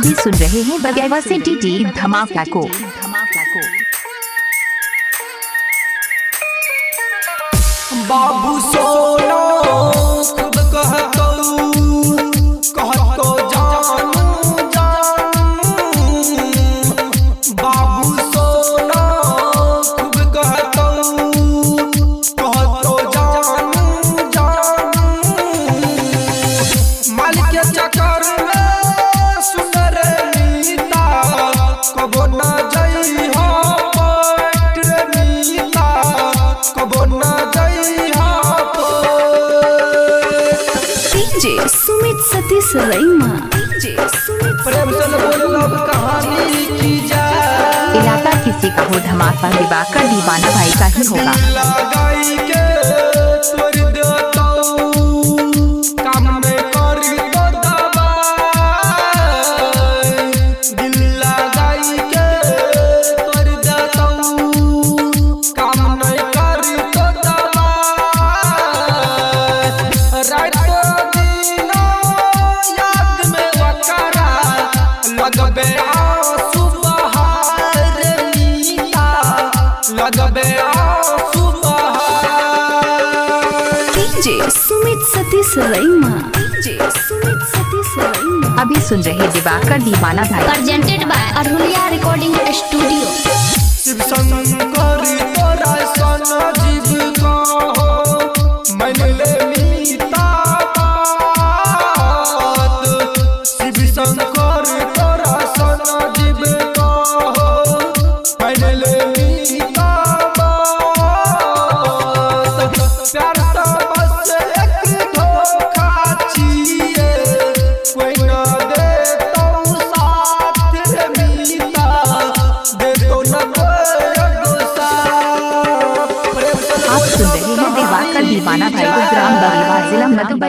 अभी सुन रहे हैं बगैवा से डी धमाका को। बाबू सोना खुद कहतो जानू बाबू सोना खुद कहतो जानू मालिक के चक्कर में सुंदर नीता कबो ना जई हो पैट नीता कबो ना सुमित सतीश रईमा प्रेम से बोलो कहानी की जाए। इलाका किसी का हो धमाका दिवाकर दीवाना भाई का ही होगा। लगाई के तोड़ देता काम में कर तो दबाई दिल लगाई के तोड़ देता काम नहीं कर तो दबाई रात लगबे आंसू बहार नीता लगबे आंसू बहार सुमित सतीश रईमा अभी सुन रहे दिवाकर दीवाना भाई। Presented by Aruliya recording studio. Shiv Shankar तोरा सन जीव को मैंने ले मीता बात शिव शंकर तोरा सन जीव को मैंने ले मीता बात प्यार तो बस एक धोखा चाहिए कोई ना दे तो साथ रे मीता दे तो ना आप सुन रहे हैं दिवाकर दीवाना भाई, ग्राम बगीवा, जिला मधुबनी।